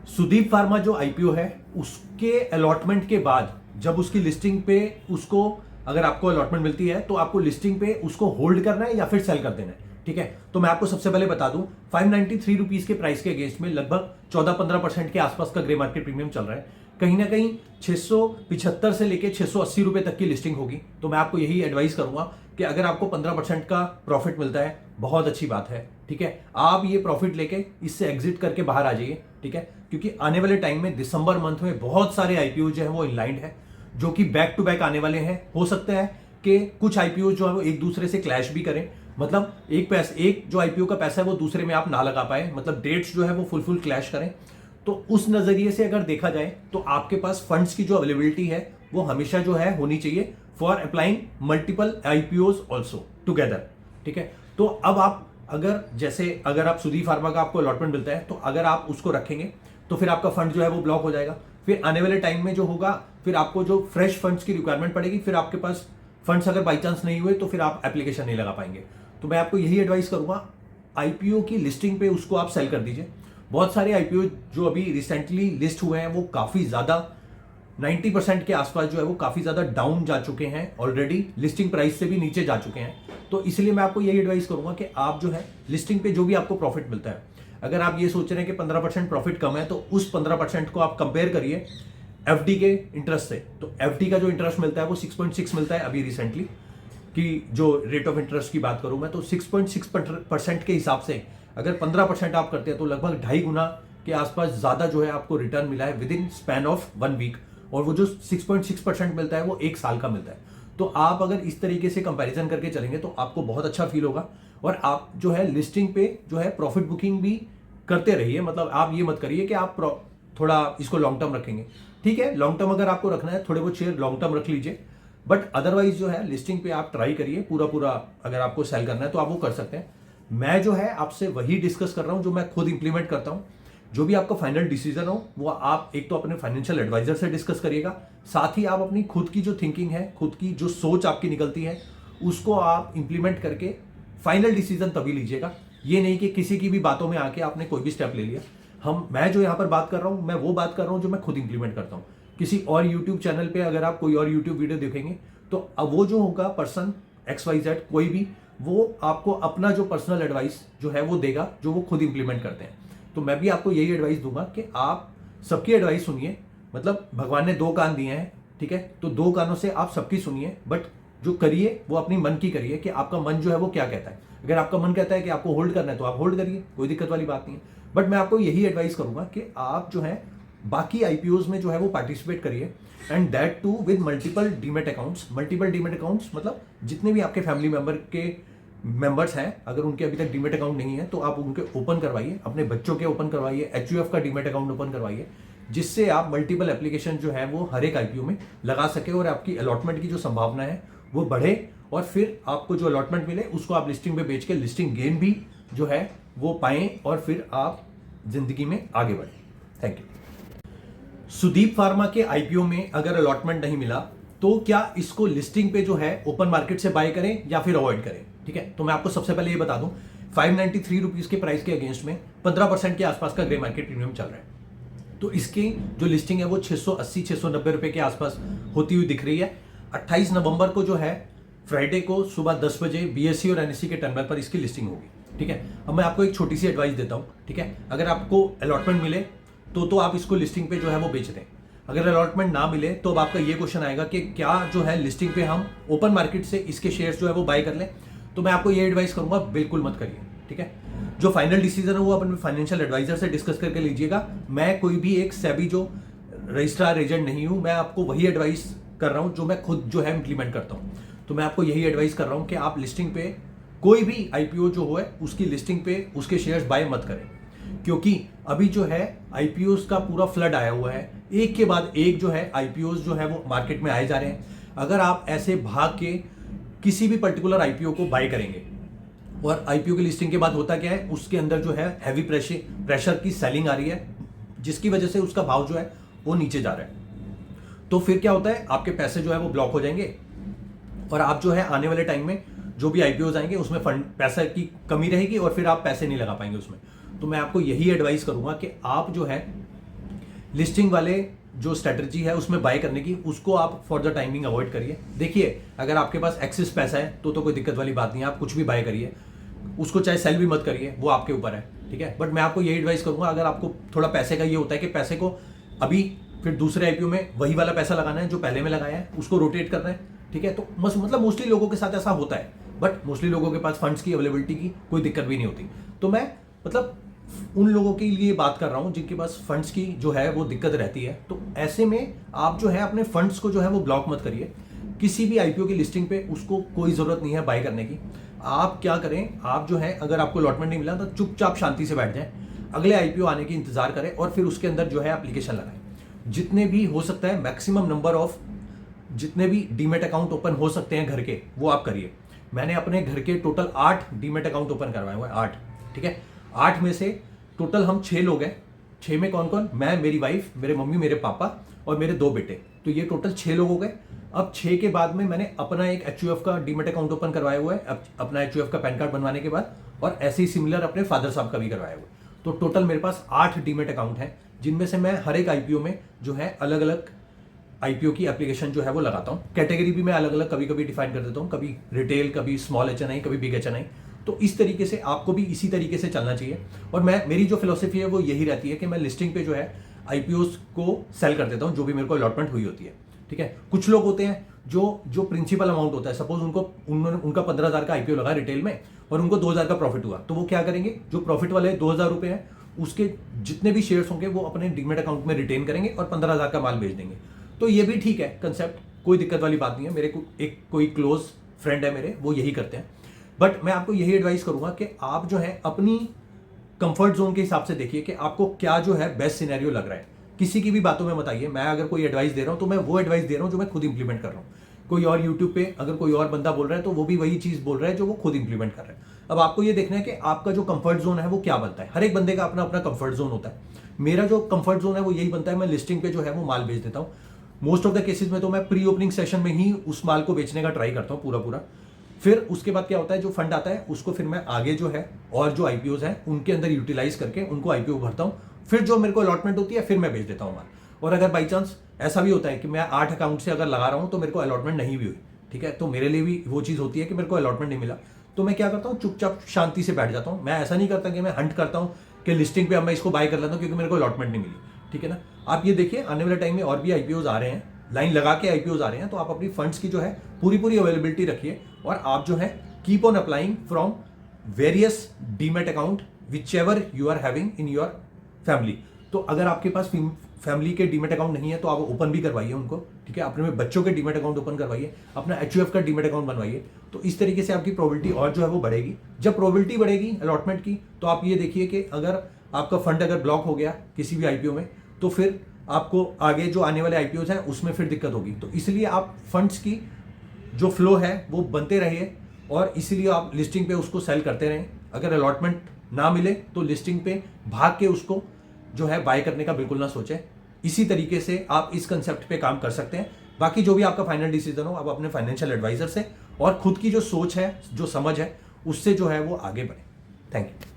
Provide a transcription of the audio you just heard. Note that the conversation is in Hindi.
सुदीप फार्मा जो आईपीओ है उसके अलॉटमेंट के बाद जब उसकी लिस्टिंग पे उसको अगर आपको अलॉटमेंट मिलती है तो आपको लिस्टिंग पे उसको होल्ड करना है या फिर सेल कर देना है। ठीक है, तो मैं आपको सबसे पहले बता दूं 593 रुपीज के प्राइस के अगेंस्ट में लगभग 14-15% के आसपास का ग्रे मार्केट प्रीमियम चल रहा है। कहीं ना कहीं 675 से लेके 680 रुपए तक की लिस्टिंग होगी। तो मैं आपको यही एडवाइस करूंगा कि अगर आपको 15% का प्रॉफिट मिलता है बहुत अच्छी बात है। ठीक है, आप ये प्रॉफिट लेके इससे एग्जिट करके बाहर आ जाइए। ठीक है, क्योंकि आने वाले टाइम में दिसंबर मंथ में बहुत सारे आईपीओ जो है वो इनलाइंड है जो कि बैक टू बैक आने वाले हैं। हो सकता है कि कुछ आईपीओ जो है वो एक दूसरे से क्लैश भी करें, मतलब एक जो आईपीओ का पैसा है वो दूसरे में आप ना लगा पाए, मतलब डेट्स जो है वो फुल क्लैश करें। तो उस नजरिए से अगर देखा जाए तो आपके पास फंड्स की जो अवेलेबिलिटी है वो हमेशा जो है होनी चाहिए for applying multiple IPOs also together. ठीक है, तो अब आप अगर आप सुदीप फार्मा का आपको अलॉटमेंट मिलता है तो अगर आप उसको रखेंगे तो फिर आपका फंड जो है वो ब्लॉक हो जाएगा। फिर आने वाले टाइम में जो होगा फिर आपको जो फ्रेश फंड्स की रिक्वायरमेंट पड़ेगी, फिर आपके पास फंड्स अगर बाई चांस नहीं हुए तो फिर आप एप्लीकेशन नहीं लगा पाएंगे। तो मैं आपको यही एडवाइस करूंगा, आईपीओ की लिस्टिंग पे उसको आप सेल कर दीजिए। बहुत सारे आईपीओ जो अभी रिसेंटली लिस्ट हुए हैं वो काफी ज्यादा 90% के आसपास जो है वो काफी ज्यादा डाउन जा चुके हैं, ऑलरेडी लिस्टिंग प्राइस से भी नीचे जा चुके हैं। तो इसलिए मैं आपको यही एडवाइस करूंगा कि आप जो है लिस्टिंग पे जो भी आपको प्रॉफिट मिलता है, अगर आप ये सोच रहे हैं कि 15% प्रॉफिट कम है तो उस 15% को आप कंपेयर करिए एफडी के इंटरेस्ट से। तो एफडी का जो इंटरेस्ट मिलता है वो 6.6 मिलता है अभी रिसेंटली, कि जो रेट ऑफ इंटरेस्ट की बात करूं मैं तो 6.6% के हिसाब से अगर 15% आप करते हैं तो लगभग 2.5 गुना के आसपास ज्यादा जो है आपको रिटर्न मिला है within span of 1 week. और वो जो 6.6% मिलता है वो 1 साल का मिलता है। तो आप अगर इस तरीके से कंपैरिजन करके चलेंगे तो आपको बहुत अच्छा फील होगा। और आप जो है लिस्टिंग पे जो है प्रॉफिट बुकिंग भी करते रहिए, मतलब आप ये मत करिए कि आप थोड़ा इसको लॉन्ग टर्म रखेंगे। ठीक है, लॉन्ग टर्म अगर आपको रखना है थोड़े बहुत शेयर लॉन्ग टर्म रख लीजिए, बट अदरवाइज जो है लिस्टिंग पे आप ट्राई करिए पूरा अगर आपको सेल करना है तो आप वो कर सकते हैं। मैं जो है आपसे वही डिस्कस कर रहा हूं जो मैं खुद इंप्लीमेंट करता हूं। जो भी आपका फाइनल डिसीजन हो वो आप एक तो अपने फाइनेंशियल एडवाइजर से डिस्कस करिएगा, साथ ही आप अपनी खुद की जो थिंकिंग है, खुद की जो सोच आपकी निकलती है उसको आप इंप्लीमेंट करके फाइनल डिसीजन तभी लीजिएगा। ये नहीं कि किसी की भी बातों में आके आपने कोई भी स्टेप ले लिया। मैं जो यहाँ पर बात कर रहा हूँ मैं वो बात कर रहा हूँ जो मैं खुद इंप्लीमेंट करता हूँ। किसी और यूट्यूब चैनल पे अगर आप कोई और यूट्यूब वीडियो देखेंगे तो अब वो जो होगा पर्सन XYZ कोई भी, वो आपको अपना जो पर्सनल एडवाइस जो है वो देगा जो वो खुद इंप्लीमेंट करते हैं। तो मैं भी आपको यही एडवाइस दूंगा कि आप सबकी एडवाइस सुनिए, मतलब भगवान ने 2 कान दिए हैं। ठीक है, तो 2 कानों से आप सबकी सुनिए, बट जो करिए वो अपनी मन की करिए कि आपका मन जो है वो क्या कहता है। अगर आपका मन कहता है कि आपको होल्ड करना है तो आप होल्ड करिए, कोई दिक्कत वाली बात नहीं है। बट मैं आपको यही एडवाइस करूंगा कि आप जो है बाकी आईपीओज में जो है वो पार्टिसिपेट करिए, and that too with multiple demat accounts. Multiple demat accounts मतलब जितने भी आपके फैमिली मेंबर्स हैं अगर उनके अभी तक डीमेट अकाउंट नहीं है तो आप उनके ओपन करवाइए, अपने बच्चों के ओपन करवाइए, HUF का डीमेट अकाउंट ओपन करवाइए, जिससे आप मल्टीपल एप्लीकेशन जो है वो हर एक आईपीओ में लगा सके और आपकी अलॉटमेंट की जो संभावना है वो बढ़े। और फिर आपको जो अलॉटमेंट मिले उसको आप लिस्टिंग पे बेच के लिस्टिंग गेन भी जो है वो पाएं और फिर आप जिंदगी में आगे बढ़ें। Thank you. सुदीप फार्मा के आईपीओ में अगर अलॉटमेंट नहीं मिला तो क्या इसको लिस्टिंग पे जो है ओपन मार्केट से बाय करें या फिर अवॉइड करें? ठीक है, तो मैं आपको सबसे पहले ये बता दूं 593 रुपीज के प्राइस के अगेंस्ट में 15% के आसपास का ग्रे मार्केट प्रीमियम चल रहा है। तो इसकी जो लिस्टिंग है वो 680-690 रुपए के आसपास होती हुई दिख रही है। 28 नवंबर को जो है फ्राइडे को सुबह 10 बजे BSE और NSE के टर्मिनल पर इसकी लिस्टिंग होगी। ठीक है, अब मैं आपको एक छोटी सी एडवाइस देता हूं। ठीक है, अगर आपको अलॉटमेंट मिले तो आप इसको लिस्टिंग पे जो है वो बेच दें। अगर अलॉटमेंट ना मिले तो अब आपका ये क्वेश्चन आएगा कि क्या जो है लिस्टिंग पे हम ओपन मार्केट से इसके शेयर्स जो है वो बाय कर लें? तो मैं आपको ये एडवाइस करूंगा बिल्कुल मत करिए। ठीक है, जो फाइनल डिसीजन है वो अपने फाइनेंशियल एडवाइजर से डिस्कस करके लीजिएगा। मैं कोई भी एक सेबी जो रजिस्ट्रार एजेंट नहीं हूं, मैं आपको वही एडवाइस कर रहा हूं जो मैं खुद जो है इंप्लीमेंट करता हूं। तो मैं आपको यही एडवाइस कर रहा हूं कि आप लिस्टिंग पे कोई भी आईपीओ जो हो उसकी लिस्टिंग पे उसके शेयर्स बाय मत करें, क्योंकि अभी जो है आईपीओ का पूरा फ्लड आया हुआ है, एक के बाद एक जो है आईपीओ जो है वो मार्केट में आए जा रहे हैं। अगर आप ऐसे भाग के किसी भी पर्टिकुलर आईपीओ को बाय करेंगे और आईपीओ की लिस्टिंग के बाद होता क्या है, उसके अंदर जो है हैवी प्रेशर की सेलिंग आ रही है, जिसकी वजह से उसका भाव जो है वो नीचे जा रहा है। तो फिर क्या होता है, आपके पैसे जो है वो ब्लॉक हो जाएंगे और आप जो है आने वाले टाइम में जो भी आईपीओ आएंगे उसमें फंड पैसा की कमी रहेगी और फिर आप पैसे नहीं लगा पाएंगे उसमें। तो मैं आपको यही एडवाइस करूंगा कि आप जो है लिस्टिंग वाले जो स्ट्रेटजी है उसमें बाय करने की, उसको आप फॉर द टाइमिंग अवॉइड करिए। देखिए अगर आपके पास एक्सेस पैसा है तो कोई दिक्कत वाली बात नहीं है, आप कुछ भी बाय करिए, उसको चाहे सेल भी मत करिए, वो आपके ऊपर है, ठीक है। बट मैं आपको यही एडवाइस करूंगा, अगर आपको थोड़ा पैसे का ये होता है कि पैसे को अभी फिर दूसरे आईपीओ में वही वाला पैसा लगाना है जो पहले में लगाया है, उसको रोटेट करना है, ठीक है। तो मतलब मोस्टली लोगों के साथ ऐसा होता है, बट मोस्टली लोगों के पास फंड्स की अवेलेबिलिटी की कोई दिक्कत भी नहीं होती। तो मैं मतलब उन लोगों के लिए बात कर रहा हूं जिनके पास फंड्स की जो है वो दिक्कत रहती है। तो ऐसे में आप जो है अपने फंड्स को जो है वो ब्लॉक मत करिए, किसी भी आईपीओ की लिस्टिंग पे उसको कोई जरूरत नहीं है बाय करने की। आप क्या करें, आप जो है अगर आपको अलॉटमेंट नहीं मिला तो चुपचाप शांति से बैठ जाएं, अगले आईपीओ आने की इंतजार करें और फिर उसके अंदर जो है एप्लीकेशन लगाएं। जितने भी हो सकता है मैक्सिमम नंबर ऑफ जितने भी डीमेट अकाउंट ओपन हो सकते हैं घर के, वो आप करिए। मैंने अपने घर के टोटल 8 डीमेट अकाउंट ओपन करवाए हुए हैं, 8, ठीक है। 8 में से टोटल हम 6 लोग हैं। 6 में कौन कौन? मैं, मेरी वाइफ, मेरे मम्मी, मेरे पापा और मेरे 2 बेटे। तो ये टोटल 6 लोग हो गए। अब 6 के बाद में मैंने अपना एक HUF का डीमेट अकाउंट ओपन करवाया हुआ है, अपना HUF का पैन कार्ड बनवाने के बाद, और ऐसे ही सिमिलर अपने फादर साहब का भी करवाया हुआ है। तो टोटल मेरे पास 8 डीमेट अकाउंट हैं, जिनमें से मैं हर एक आईपीओ में जो है अलग अलग आईपीओ की एप्लीकेशन जो है वो लगाता हूँ। कैटेगरी भी मैं अलग अलग कभी कभी डिफाइन कर देता हूँ, कभी रिटेल, कभी स्मॉल HNI, कभी बिग HNI। तो इस तरीके से आपको भी इसी तरीके से चलना चाहिए। और मेरी जो फिलोसफी है वो यही रहती है कि मैं लिस्टिंग पे जो है आईपीओस को सेल कर देता हूँ जो भी मेरे को अलॉटमेंट हुई होती है, ठीक है। कुछ लोग होते हैं जो प्रिंसिपल अमाउंट होता है, सपोज उनका 15,000 का आईपीओ लगा रिटेल में और उनको 2,000 का प्रॉफिट हुआ, तो वो क्या करेंगे, जो प्रॉफिट वाले 2,000 रुपए हैं उसके जितने भी शेयर्स होंगे वो अपने डीमेट अकाउंट में रिटेन करेंगे और 15,000 का माल बेच देंगे। तो ये भी ठीक है कंसेप्ट, कोई दिक्कत वाली बात नहीं है। मेरे को कोई क्लोज फ्रेंड है मेरे, वो यही करते हैं। बट मैं आपको यही एडवाइस करूंगा कि आप जो है अपनी कंफर्ट जोन के हिसाब से देखिए कि आपको क्या जो है बेस्ट सिनेरियो लग रहा है। किसी की भी बातों में मत आइए। मैं अगर कोई एडवाइस दे रहा हूं तो मैं वो एडवाइस दे रहा हूं जो मैं खुद इंप्लीमेंट कर रहा हूं। कोई और यूट्यूब पे अगर कोई और बंदा बोल रहा है तो वो भी वही चीज बोल रहा है जो वो खुद इंप्लीमेंट कर रहा है। अब आपको ये देखना है कि आपका जो कंफर्ट जोन है वो क्या बनता है। हर एक बंदे का अपना अपना कंफर्ट जोन होता है। मेरा जो कंफर्ट जोन है वो यही बनता है, मैं लिस्टिंग पे जो है वो माल बेच देता हूँ। मोस्ट ऑफ द केसेस में तो मैं प्री ओपनिंग सेशन में ही उस माल को बेचने का ट्राई करता हूँ पूरा। फिर उसके बाद क्या होता है, जो फंड आता है उसको फिर मैं आगे जो है और जो आईपीओ हैं उनके अंदर यूटिलाइज करके उनको आईपीओ भरता हूँ। फिर जो मेरे को अलॉटमेंट होती है फिर मैं बेच देता हूँ माल। और अगर बाई चांस ऐसा भी होता है कि मैं 8 अकाउंट से अगर लगा रहा हूँ तो मेरे को अलॉटमेंट नहीं भी हुई, ठीक है, तो मेरे लिए भी वो चीज़ होती है कि मेरे को अलॉटमेंट नहीं मिला, तो मैं क्या करता हूँ, चुपचाप शांति से बैठ जाता हूँ। मैं ऐसा नहीं करता कि मैं हंट करता हूँ कि लिस्टिंग पे अब मैं इसको बाय कर लेता हूँ क्योंकि मेरे को अलॉटमेंट नहीं मिली, ठीक है ना। आप ये देखिए आने वाले टाइम में और भी आईपीओज आ रहे हैं, लाइन लगा के आईपीओज आ रहे हैं, तो आप अपनी फंड्स की जो है पूरी अवेलेबिलिटी रखिए और आप जो है keep on applying from various demat account whichever you are having in your family. तो अगर आपके पास फैमिली के डीमेट अकाउंट नहीं है तो आप ओपन भी करवाइए उनको, ठीक है। अपने में बच्चों के डीमेट अकाउंट ओपन करवाइए, अपना HUF का डीमेट अकाउंट बनवाइए। तो इस तरीके से आपकी प्रोबेबिलिटी और जो है वो बढ़ेगी। जब प्रोबेबिलिटी बढ़ेगी अलॉटमेंट की, तो आप ये देखिए कि अगर आपका फंड अगर ब्लॉक हो गया किसी भी आईपीओ में तो फिर आपको आगे जो आने वाले आईपीओ हैं उसमें फिर दिक्कत होगी। तो इसलिए आप फंड्स की जो फ्लो है वो बनते रहिए और इसीलिए आप लिस्टिंग पे उसको सेल करते रहें। अगर अलॉटमेंट ना मिले तो लिस्टिंग पे भाग के उसको जो है बाय करने का बिल्कुल ना सोचें। इसी तरीके से आप इस कंसेप्ट पे काम कर सकते हैं। बाकी जो भी आपका फाइनल डिसीजन हो आप अपने फाइनेंशियल एडवाइजर से और खुद की जो सोच है, जो समझ है, उससे जो है वो आगे बढ़े। Thank you.